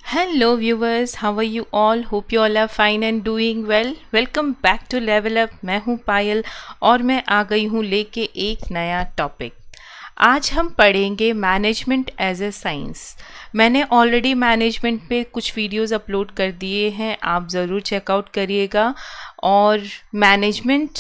Hello viewers, how are you all? Hope you all are fine and doing well. Welcome back to Level Up. मैं हूँ पायल और मैं आ गई हूँ लेके एक नया टॉपिक. आज हम पढ़ेंगे मैनेजमेंट एज ए साइंस. मैंने ऑलरेडी मैनेजमेंट पे कुछ वीडियोस अपलोड कर दिए हैं, आप ज़रूर चेकआउट करिएगा. और मैनेजमेंट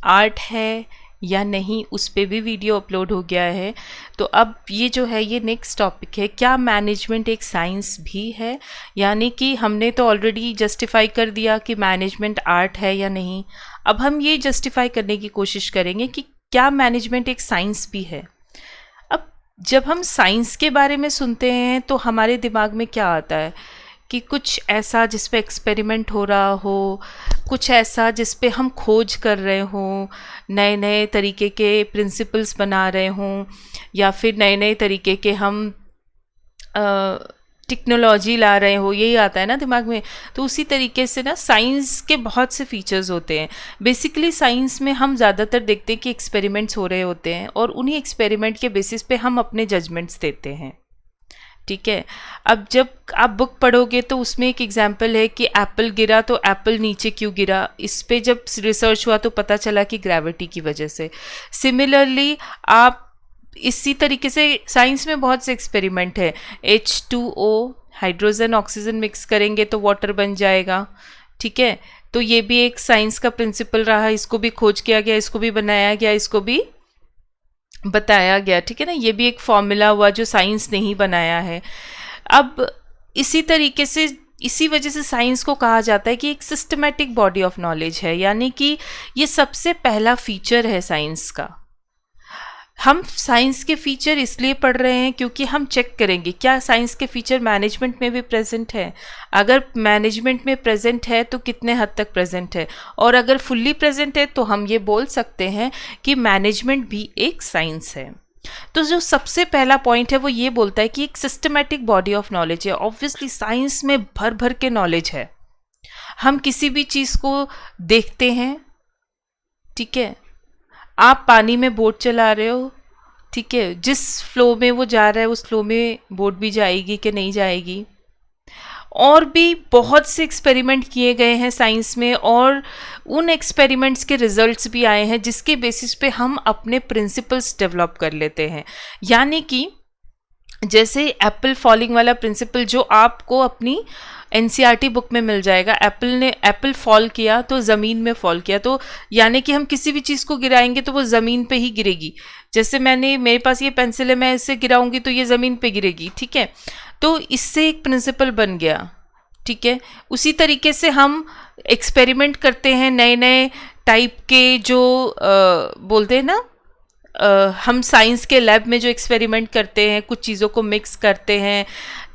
आर्ट है या नहीं उस पे भी वीडियो अपलोड हो गया है. तो अब ये जो है ये नेक्स्ट टॉपिक है, क्या मैनेजमेंट एक साइंस भी है. यानी कि हमने तो ऑलरेडी जस्टिफाई कर दिया कि मैनेजमेंट आर्ट है या नहीं. अब हम ये जस्टिफाई करने की कोशिश करेंगे कि क्या मैनेजमेंट एक साइंस भी है. अब जब हम साइंस के बारे में सुनते हैं तो हमारे दिमाग में क्या आता है कि कुछ ऐसा जिस पे एक्सपेरिमेंट हो रहा हो, कुछ ऐसा जिस पे हम खोज कर रहे हों, नए नए तरीके के प्रिंसिपल्स बना रहे हों, या फिर नए नए तरीके के हम टेक्नोलॉजी ला रहे हो. यही आता है ना दिमाग में. तो उसी तरीके से ना साइंस के बहुत से फीचर्स होते हैं. बेसिकली साइंस में हम ज़्यादातर देखते हैं कि एक्सपेरिमेंट्स हो रहे होते हैं और उन्हीं एक्सपेरिमेंट के बेसिस पे हम अपने जजमेंट्स देते हैं. ठीक है. अब जब आप बुक पढ़ोगे तो उसमें एक एग्जाम्पल है कि एप्पल गिरा तो एप्पल नीचे क्यों गिरा. इस पे जब रिसर्च हुआ तो पता चला कि ग्रेविटी की वजह से. सिमिलरली आप इसी तरीके से साइंस में बहुत से एक्सपेरिमेंट है. H2O हाइड्रोजन ऑक्सीजन मिक्स करेंगे तो वाटर बन जाएगा. ठीक है. तो ये भी एक साइंस का प्रिंसिपल रहा. इसको भी खोज किया गया, इसको भी बनाया गया, इसको भी बताया गया. ठीक है ना. ये भी एक फॉर्मूला हुआ जो साइंस ने ही बनाया है. अब इसी तरीके से इसी वजह से साइंस को कहा जाता है कि एक सिस्टमैटिक बॉडी ऑफ नॉलेज है. यानी कि ये सबसे पहला फीचर है साइंस का. हम साइंस के फीचर इसलिए पढ़ रहे हैं क्योंकि हम चेक करेंगे क्या साइंस के फीचर मैनेजमेंट में भी प्रेजेंट है. अगर मैनेजमेंट में प्रेजेंट है तो कितने हद तक प्रेजेंट है, और अगर फुल्ली प्रेजेंट है तो हम ये बोल सकते हैं कि मैनेजमेंट भी एक साइंस है. तो जो सबसे पहला पॉइंट है वो ये बोलता है कि एक सिस्टमैटिक बॉडी ऑफ नॉलेज है. ऑब्वियसली साइंस में भर भर के नॉलेज है. हम किसी भी चीज़ को देखते हैं. ठीक है. आप पानी में बोट चला रहे हो. ठीक है. जिस फ्लो में वो जा रहा है उस फ्लो में बोट भी जाएगी कि नहीं जाएगी. और भी बहुत से एक्सपेरिमेंट किए गए हैं साइंस में, और उन एक्सपेरिमेंट्स के रिजल्ट्स भी आए हैं जिसके बेसिस पे हम अपने प्रिंसिपल्स डेवलप कर लेते हैं. यानी कि जैसे एप्पल फॉलिंग वाला प्रिंसिपल जो आपको अपनी एनसीईआरटी बुक में मिल जाएगा. एप्पल फॉल किया तो ज़मीन में फॉल किया, तो यानी कि हम किसी भी चीज़ को गिराएंगे तो वो ज़मीन पे ही गिरेगी. जैसे मेरे पास ये पेंसिल है, मैं इसे गिराऊंगी तो ये ज़मीन पे गिरेगी. ठीक है. तो इससे एक प्रिंसिपल बन गया. ठीक है. उसी तरीके से हम एक्सपेरिमेंट करते हैं नए नए टाइप के जो बोलते हैं ना, हम साइंस के लैब में जो एक्सपेरिमेंट करते हैं, कुछ चीज़ों को मिक्स करते हैं.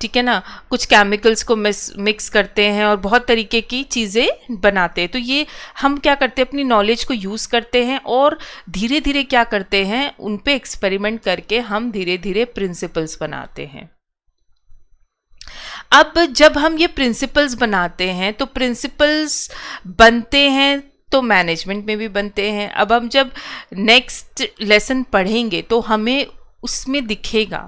ठीक है ना. कुछ केमिकल्स को मिक्स करते हैं और बहुत तरीके की चीज़ें बनाते हैं. तो ये हम क्या करते हैं, अपनी नॉलेज को यूज़ करते हैं और धीरे धीरे क्या करते हैं, उन पे एक्सपेरिमेंट करके हम धीरे धीरे प्रिंसिपल्स बनाते हैं. अब जब हम ये प्रिंसिपल्स बनाते हैं तो प्रिंसिपल्स बनते हैं तो मैनेजमेंट में भी बनते हैं. अब हम जब नेक्स्ट लेसन पढ़ेंगे तो हमें उसमें दिखेगा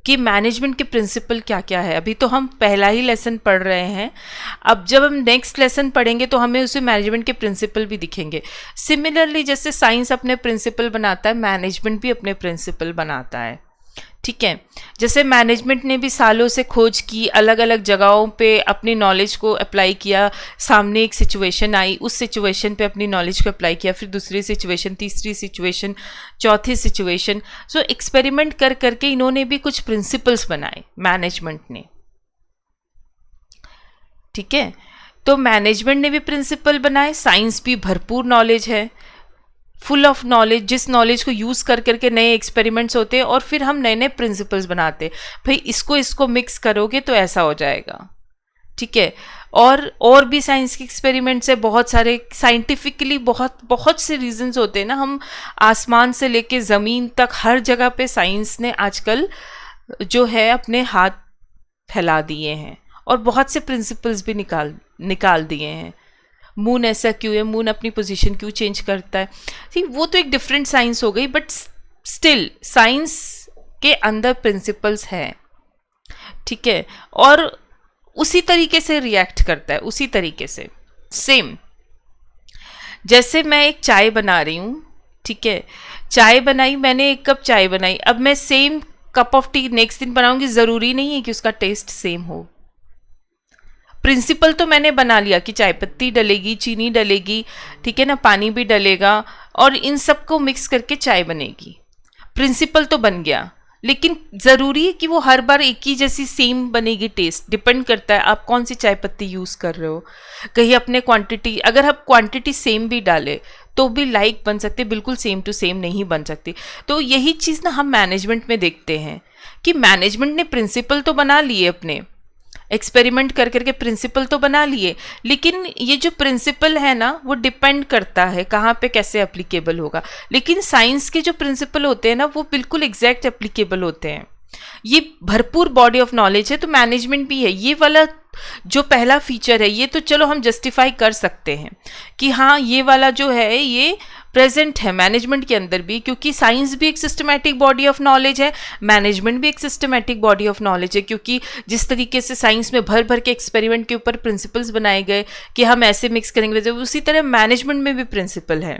कि मैनेजमेंट के प्रिंसिपल क्या क्या है. अभी तो हम पहला ही लेसन पढ़ रहे हैं. अब जब हम नेक्स्ट लेसन पढ़ेंगे तो हमें उसमें मैनेजमेंट के प्रिंसिपल भी दिखेंगे. सिमिलरली जैसे साइंस अपने प्रिंसिपल बनाता है, मैनेजमेंट भी अपने प्रिंसिपल बनाता है. ठीक है. जैसे मैनेजमेंट ने भी सालों से खोज की, अलग अलग जगहों पे अपनी नॉलेज को अप्लाई किया. सामने एक सिचुएशन आई, उस सिचुएशन पे अपनी नॉलेज को अप्लाई किया, फिर दूसरी सिचुएशन, तीसरी सिचुएशन, चौथी सिचुएशन. सो एक्सपेरिमेंट कर करके इन्होंने भी कुछ प्रिंसिपल्स बनाए मैनेजमेंट ने. ठीक है. तो मैनेजमेंट ने भी प्रिंसिपल बनाए. साइंस भी भरपूर नॉलेज है, फुल ऑफ नॉलेज, जिस नॉलेज को यूज़ कर करके नए एक्सपेरिमेंट्स होते हैं और फिर हम नए नए प्रिंसिपल्स बनाते हैं. भाई इसको मिक्स करोगे तो ऐसा हो जाएगा. ठीक है. और भी साइंस के एक्सपेरिमेंट्स है बहुत सारे. साइंटिफिकली बहुत बहुत से रीजंस होते हैं ना. हम आसमान से लेके ज़मीन तक हर जगह पे साइंस ने आजकल जो है अपने हाथ फैला दिए हैं और बहुत से प्रिंसिपल्स भी निकाल दिए हैं. मून ऐसा क्यों है, मून अपनी पोजीशन क्यों चेंज करता है. ठीक, वो तो एक डिफरेंट साइंस हो गई, बट स्टिल साइंस के अंदर प्रिंसिपल्स हैं. ठीक है, और उसी तरीके से रिएक्ट करता है, उसी तरीके से सेम। जैसे मैं एक चाय बना रही हूँ, ठीक है, चाय बनाई मैंने, 1 कप चाय बनाई, अब मैं same cup of T next दिन बनाऊंगी, ज़रूरी नहीं है कि उसका टेस्ट सेम हो। प्रिंसिपल तो मैंने बना लिया कि चाय पत्ती डलेगी, चीनी डलेगी, ठीक है ना, पानी भी डलेगा, और इन सबको मिक्स करके चाय बनेगी। प्रिंसिपल तो बन गया, लेकिन ज़रूरी है कि वो हर बार एक ही जैसी सेम बनेगी? टेस्ट डिपेंड करता है आप कौन सी चाय पत्ती यूज़ कर रहे हो। कहीं अपने क्वांटिटी, अगर आप क्वांटिटी सेम भी डाले तो भी लाइक बन सकते, बिल्कुल सेम टू सेम नहीं बन सकती। तो यही चीज़ ना हम मैनेजमेंट में देखते हैं कि मैनेजमेंट ने प्रिंसिपल तो बना लिए, अपने एक्सपेरिमेंट कर करके प्रिंसिपल तो बना लिए, लेकिन ये जो प्रिंसिपल है ना वो डिपेंड करता है कहाँ पे कैसे एप्लीकेबल होगा। लेकिन साइंस के जो प्रिंसिपल होते हैं ना वो बिल्कुल एग्जैक्ट एप्लीकेबल होते हैं। ये भरपूर बॉडी ऑफ नॉलेज है, तो मैनेजमेंट भी है। ये वाला जो पहला फीचर है ये तो चलो हम जस्टिफाई कर सकते हैं कि हाँ ये वाला जो है ये प्रेजेंट है मैनेजमेंट के अंदर भी, क्योंकि साइंस भी एक सिस्टमैटिक बॉडी ऑफ नॉलेज है, मैनेजमेंट भी एक सिस्टमैटिक बॉडी ऑफ नॉलेज है। क्योंकि जिस तरीके से साइंस में भर भर के एक्सपेरिमेंट के ऊपर प्रिंसिपल्स बनाए गए कि हम ऐसे मिक्स करेंगे, उसी तरह मैनेजमेंट में भी प्रिंसिपल है,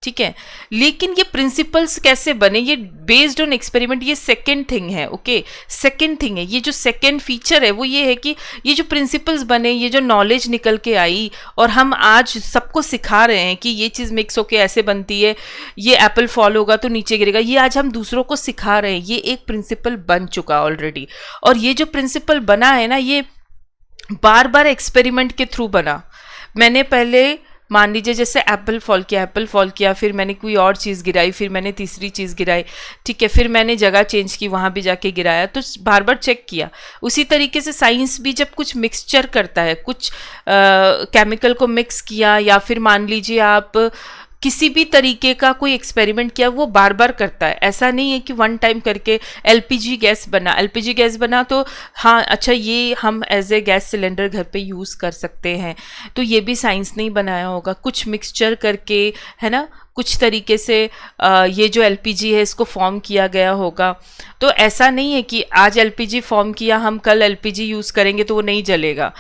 ठीक है। लेकिन ये प्रिंसिपल्स कैसे बने, ये बेस्ड ऑन एक्सपेरिमेंट, ये सेकेंड थिंग है, ओके, सेकेंड थिंग है। ये जो सेकेंड फीचर है वो ये है कि ये जो प्रिंसिपल्स बने, ये जो नॉलेज निकल के आई और हम आज सबको सिखा रहे हैं कि ये चीज़ मिक्स होके ऐसे बनती है, ये एप्पल फॉल होगा तो नीचे गिरेगा, ये आज हम दूसरों को सिखा रहे हैं। ये एक प्रिंसिपल बन चुका ऑलरेडी, और ये जो प्रिंसिपल बना है ना ये बार बार एक्सपेरिमेंट के थ्रू बना। मैंने पहले मान लीजिए जैसे एप्पल फॉल किया, फिर मैंने कोई और चीज़ गिराई, फिर मैंने तीसरी चीज़ गिराई, ठीक है, फिर मैंने जगह चेंज की, वहाँ भी जाके गिराया, तो बार बार चेक किया। उसी तरीके से साइंस भी जब कुछ मिक्सचर करता है, कुछ केमिकल को मिक्स किया, या फिर मान लीजिए आप किसी भी तरीके का कोई एक्सपेरिमेंट किया, वो बार बार करता है। ऐसा नहीं है कि वन टाइम करके एलपीजी गैस बना तो हाँ अच्छा ये हम एज ए गैस सिलेंडर घर पे यूज़ कर सकते हैं, तो ये भी साइंस ने ही बनाया होगा, कुछ मिक्सचर करके, है ना, कुछ तरीके से ये जो एलपीजी है इसको फॉर्म किया गया होगा। तो ऐसा नहीं है कि आज एलपीजी फॉर्म किया, हम कल एलपीजी यूज़ करेंगे तो वो नहीं जलेगा,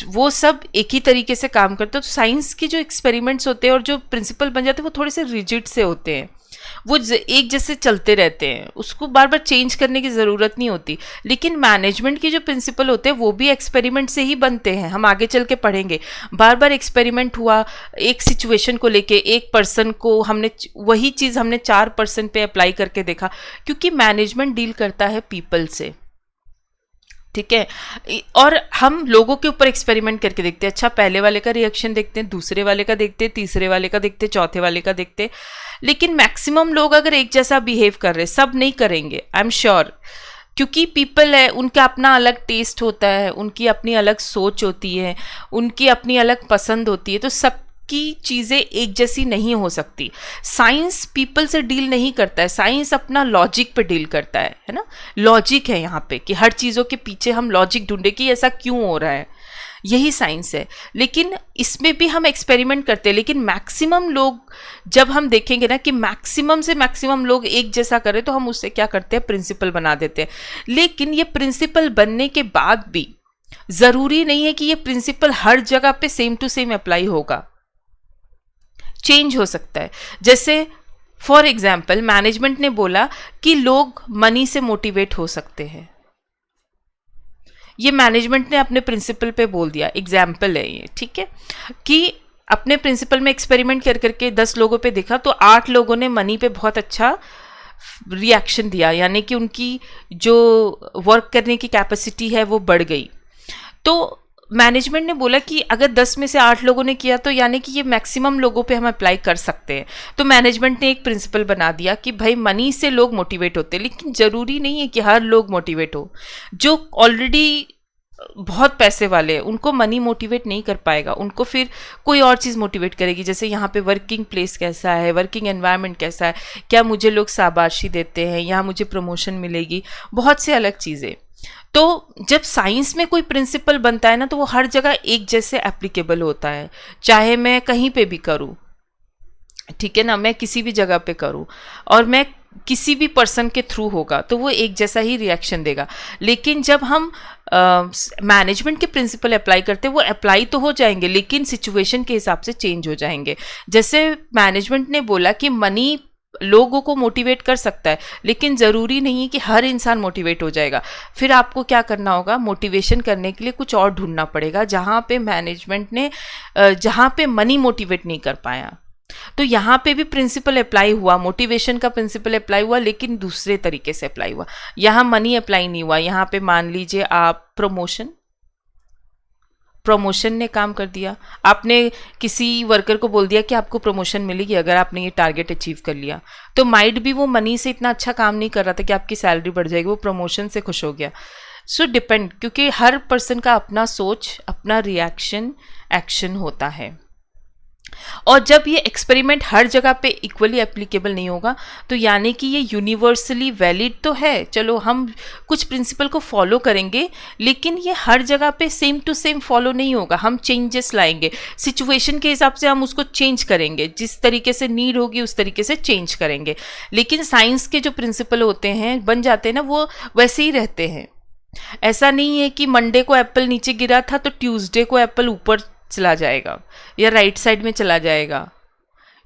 वो सब एक ही तरीके से काम करते हैं। तो साइंस के जो एक्सपेरिमेंट्स होते हैं और जो प्रिंसिपल बन जाते हैं वो थोड़े से रिजिड से होते हैं, वो एक जैसे चलते रहते हैं, उसको बार बार चेंज करने की ज़रूरत नहीं होती। लेकिन मैनेजमेंट के जो प्रिंसिपल होते हैं वो भी एक्सपेरिमेंट से ही बनते हैं, हम आगे चल के पढ़ेंगे। बार बार एक्सपेरिमेंट हुआ एक सिचुएशन को लेके, एक पर्सन को हमने वही चीज़ हमने 4 पर्सन पे अप्लाई करके देखा, क्योंकि मैनेजमेंट डील करता है पीपल से, ठीक है। और हम लोगों के ऊपर एक्सपेरिमेंट करके देखते हैं, अच्छा पहले वाले का रिएक्शन देखते हैं, दूसरे वाले का देखते हैं, तीसरे वाले का देखते हैं, चौथे वाले का देखते हैं। लेकिन मैक्सिमम लोग अगर एक जैसा बिहेव कर रहे, सब नहीं करेंगे, आई एम श्योर, क्योंकि पीपल है, उनका अपना अलग टेस्ट होता है, उनकी अपनी अलग सोच होती है, उनकी अपनी अलग पसंद होती है, तो सब की चीज़ें एक जैसी नहीं हो सकती। साइंस पीपल से डील नहीं करता है, साइंस अपना लॉजिक पे डील करता है ना। लॉजिक है यहाँ पे कि हर चीज़ों के पीछे हम लॉजिक ढूंढे कि ऐसा क्यों हो रहा है, यही साइंस है। लेकिन इसमें भी हम एक्सपेरिमेंट करते हैं, लेकिन मैक्सिमम लोग जब हम देखेंगे ना कि मैक्सिमम से मैक्सिमम लोग एक जैसा करें, तो हम उससे क्या करते हैं, प्रिंसिपल बना देते हैं। लेकिन ये प्रिंसिपल बनने के बाद भी ज़रूरी नहीं है कि ये प्रिंसिपल हर जगह पे सेम टू सेम अप्लाई होगा, चेंज हो सकता है। जैसे फॉर एग्जाम्पल मैनेजमेंट ने बोला कि लोग मनी से मोटिवेट हो सकते हैं, ये मैनेजमेंट ने अपने प्रिंसिपल पे बोल दिया, एग्जाम्पल है ये, ठीक है, कि अपने प्रिंसिपल में एक्सपेरिमेंट कर करके 10 लोगों पे देखा तो 8 लोगों ने मनी पे बहुत अच्छा रिएक्शन दिया, यानी कि उनकी जो वर्क करने की कैपेसिटी है वो बढ़ गई। तो मैनेजमेंट ने बोला कि अगर 10 में से 8 लोगों ने किया तो यानी कि ये मैक्सिमम लोगों पे हम अप्लाई कर सकते हैं। तो मैनेजमेंट ने एक प्रिंसिपल बना दिया कि भाई मनी से लोग मोटिवेट होते हैं, लेकिन ज़रूरी नहीं है कि हर लोग मोटिवेट हो। जो ऑलरेडी बहुत पैसे वाले हैं उनको मनी मोटिवेट नहीं कर पाएगा, उनको फिर कोई और चीज़ मोटिवेट करेगी। जैसे यहाँ पे वर्किंग प्लेस कैसा है, वर्किंग एनवायरनमेंट कैसा है, क्या मुझे लोग शाबाशी देते हैं, यहाँ मुझे प्रमोशन मिलेगी, बहुत से अलग चीज़ें। तो जब साइंस में कोई प्रिंसिपल बनता है ना तो वो हर जगह एक जैसे एप्लीकेबल होता है, चाहे मैं कहीं पे भी करूँ, ठीक है ना, मैं किसी भी जगह पे करूँ, और मैं किसी भी पर्सन के थ्रू होगा तो वो एक जैसा ही रिएक्शन देगा। लेकिन जब हम मैनेजमेंट के प्रिंसिपल अप्लाई करते हैं, वो अप्लाई तो हो जाएंगे लेकिन सिचुएशन के हिसाब से चेंज हो जाएंगे। जैसे मैनेजमेंट ने बोला कि मनी लोगों को मोटिवेट कर सकता है, लेकिन ज़रूरी नहीं है कि हर इंसान मोटिवेट हो जाएगा। फिर आपको क्या करना होगा, मोटिवेशन करने के लिए कुछ और ढूंढना पड़ेगा जहाँ पे मैनेजमेंट ने जहाँ पे मनी मोटिवेट नहीं कर पाया। तो यहाँ पे भी प्रिंसिपल अप्लाई हुआ, मोटिवेशन का प्रिंसिपल अप्लाई हुआ, लेकिन दूसरे तरीके से अप्लाई हुआ। यहाँ मनी अप्लाई नहीं हुआ। यहाँ पे मान लीजिए आप प्रमोशन ने काम कर दिया। आपने किसी वर्कर को बोल दिया कि आपको प्रमोशन मिलेगी अगर आपने ये टारगेट अचीव कर लिया, तो माइट भी वो मनी से इतना अच्छा काम नहीं कर रहा था कि आपकी सैलरी बढ़ जाएगी, वो प्रमोशन से खुश हो गया। सो डिपेंड, क्योंकि हर पर्सन का अपना सोच, अपना रिएक्शन, एक्शन होता है। और जब ये एक्सपेरिमेंट हर जगह पे इक्वली एप्लीकेबल नहीं होगा, तो यानी कि ये यूनिवर्सली वैलिड तो है, चलो हम कुछ प्रिंसिपल को फॉलो करेंगे, लेकिन ये हर जगह पे सेम टू सेम फॉलो नहीं होगा। हम चेंजेस लाएंगे, सिचुएशन के हिसाब से हम उसको चेंज करेंगे, जिस तरीके से नीड होगी उस तरीके से चेंज करेंगे। लेकिन साइंस के जो प्रिंसिपल होते हैं, बन जाते हैं ना, वो वैसे ही रहते हैं। ऐसा नहीं है कि मंडे को एप्पल नीचे गिरा था तो ट्यूसडे को एप्पल ऊपर चला जाएगा या राइट साइड में चला जाएगा।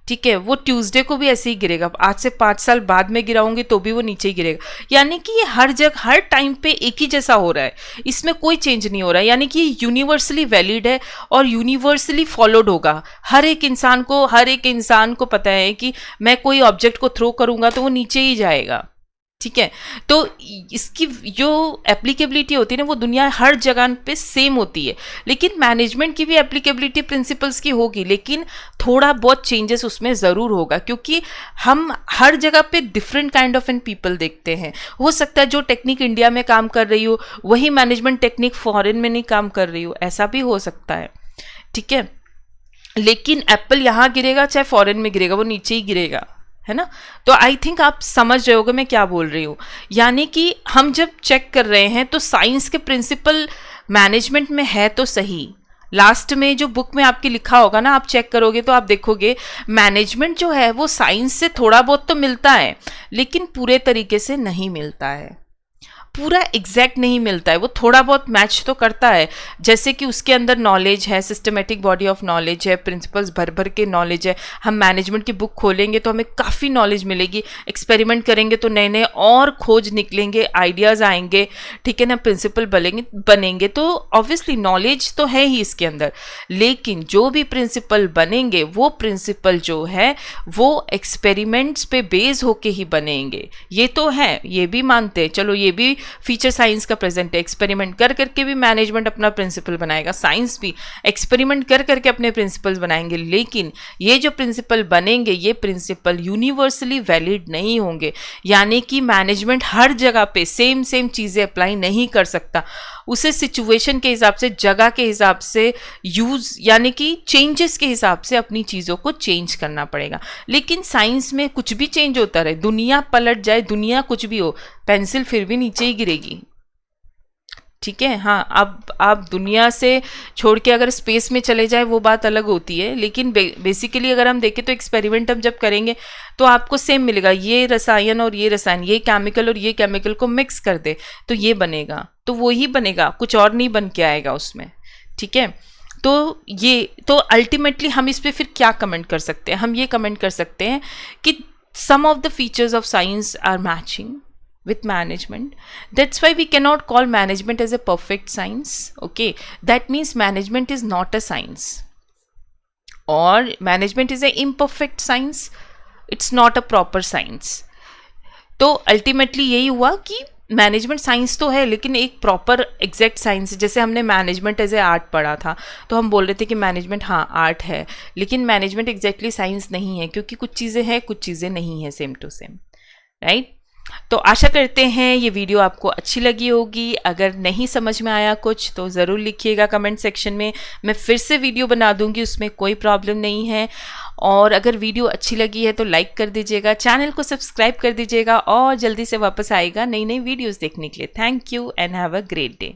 ठीक है, वो ट्यूसडे को भी ऐसे ही गिरेगा। आज से 5 साल बाद में गिराऊंगे तो भी वो नीचे ही गिरेगा। यानी कि ये हर जगह हर टाइम पे एक ही जैसा हो रहा है, इसमें कोई चेंज नहीं हो रहा है। यानी कि ये यूनिवर्सली वैलिड है और यूनिवर्सली फॉलोड होगा। हर एक इंसान को पता है कि मैं कोई ऑब्जेक्ट को थ्रो करूंगा तो वो नीचे ही जाएगा। ठीक है, तो इसकी जो एप्लीकेबिलिटी होती है ना, वो दुनिया हर जगह पे सेम होती है। लेकिन मैनेजमेंट की भी एप्लीकेबिलिटी प्रिंसिपल्स की होगी, लेकिन थोड़ा बहुत चेंजेस उसमें ज़रूर होगा, क्योंकि हम हर जगह पे different kind of an people देखते हैं। हो सकता है जो टेक्निक इंडिया में काम कर रही हो वही मैनेजमेंट टेक्निक फॉरेन में नहीं काम कर रही हो, ऐसा भी हो सकता है। ठीक है, लेकिन एप्पल यहाँ गिरेगा चाहे फॉरेन में गिरेगा, वो नीचे ही गिरेगा, है ना। तो आई थिंक आप समझ रहे होगे मैं क्या बोल रही हूँ। यानी कि हम जब चेक कर रहे हैं तो साइंस के प्रिंसिपल मैनेजमेंट में है तो सही। लास्ट में जो बुक में आपके लिखा होगा ना, आप चेक करोगे तो आप देखोगे मैनेजमेंट जो है वो साइंस से थोड़ा बहुत तो मिलता है, लेकिन पूरे तरीके से नहीं मिलता है, पूरा एग्जैक्ट नहीं मिलता है। वो थोड़ा बहुत मैच तो करता है, जैसे कि उसके अंदर नॉलेज है, सिस्टमेटिक बॉडी ऑफ नॉलेज है, प्रिंसिपल्स भर भर के नॉलेज है। हम मैनेजमेंट की बुक खोलेंगे तो हमें काफ़ी नॉलेज मिलेगी, एक्सपेरिमेंट करेंगे तो नए नए और खोज निकलेंगे, आइडियाज़ आएंगे। ठीक है ना, प्रिंसिपल बनेंगे तो ऑब्वियसली नॉलेज तो है ही इसके अंदर। लेकिन जो भी प्रिंसिपल बनेंगे वो प्रिंसिपल जो है वो एक्सपेरिमेंट्स पे बेस होके ही बनेंगे। ये तो है, ये भी मानते हैं, चलो ये भी फीचर साइंस का प्रेजेंट है। एक्सपेरिमेंट कर करके भी मैनेजमेंट अपना प्रिंसिपल बनाएगा, साइंस भी एक्सपेरिमेंट कर करके अपने प्रिंसिपल्स बनाएंगे। लेकिन ये जो प्रिंसिपल बनेंगे ये प्रिंसिपल यूनिवर्सली वैलिड नहीं होंगे। यानी कि मैनेजमेंट हर जगह पे सेम चीज़ें अप्लाई नहीं कर सकता, उसे सिचुएशन के हिसाब से, जगह के हिसाब से, यूज यानी कि चेंजेस के हिसाब से अपनी चीज़ों को चेंज करना पड़ेगा। लेकिन साइंस में कुछ भी चेंज होता रहे, दुनिया पलट जाए, दुनिया कुछ भी हो, पेंसिल फिर भी नीचे ही गिरेगी। ठीक है, हाँ, अब आप दुनिया से छोड़ के अगर स्पेस में चले जाए वो बात अलग होती है। लेकिन बेसिकली अगर हम देखें तो एक्सपेरिमेंट हम जब करेंगे तो आपको सेम मिलेगा। ये रसायन और ये रसायन, ये केमिकल और ये केमिकल को मिक्स कर दे तो ये बनेगा, तो वो ही बनेगा, कुछ और नहीं बन के आएगा उसमें। ठीक है, तो ये तो अल्टीमेटली हम इस पर फिर क्या कमेंट कर सकते हैं? हम ये कमेंट कर सकते हैं कि some of the features of science are matching with management. That's why we cannot call management as a perfect science. Okay, that means management is not a science, or management is a imperfect science. It's not a proper science. तो ultimately यही हुआ कि management science तो है लेकिन एक proper exact science. जैसे हमने मैनेजमेंट एज ए आर्ट पढ़ा था तो हम बोल रहे थे कि मैनेजमेंट हाँ आर्ट है, लेकिन मैनेजमेंट एग्जैक्टली साइंस नहीं है, क्योंकि कुछ चीज़ें हैं कुछ चीज़ें नहीं है, सेम टू सेम, राइट। तो आशा करते हैं ये वीडियो आपको अच्छी लगी होगी। अगर नहीं समझ में आया कुछ तो ज़रूर लिखिएगा कमेंट सेक्शन में, मैं फिर से वीडियो बना दूंगी, उसमें कोई प्रॉब्लम नहीं है। और अगर वीडियो अच्छी लगी है तो लाइक कर दीजिएगा, चैनल को सब्सक्राइब कर दीजिएगा और जल्दी से वापस आएगा नई नई वीडियोस देखने के लिए। Thank you and have a great day.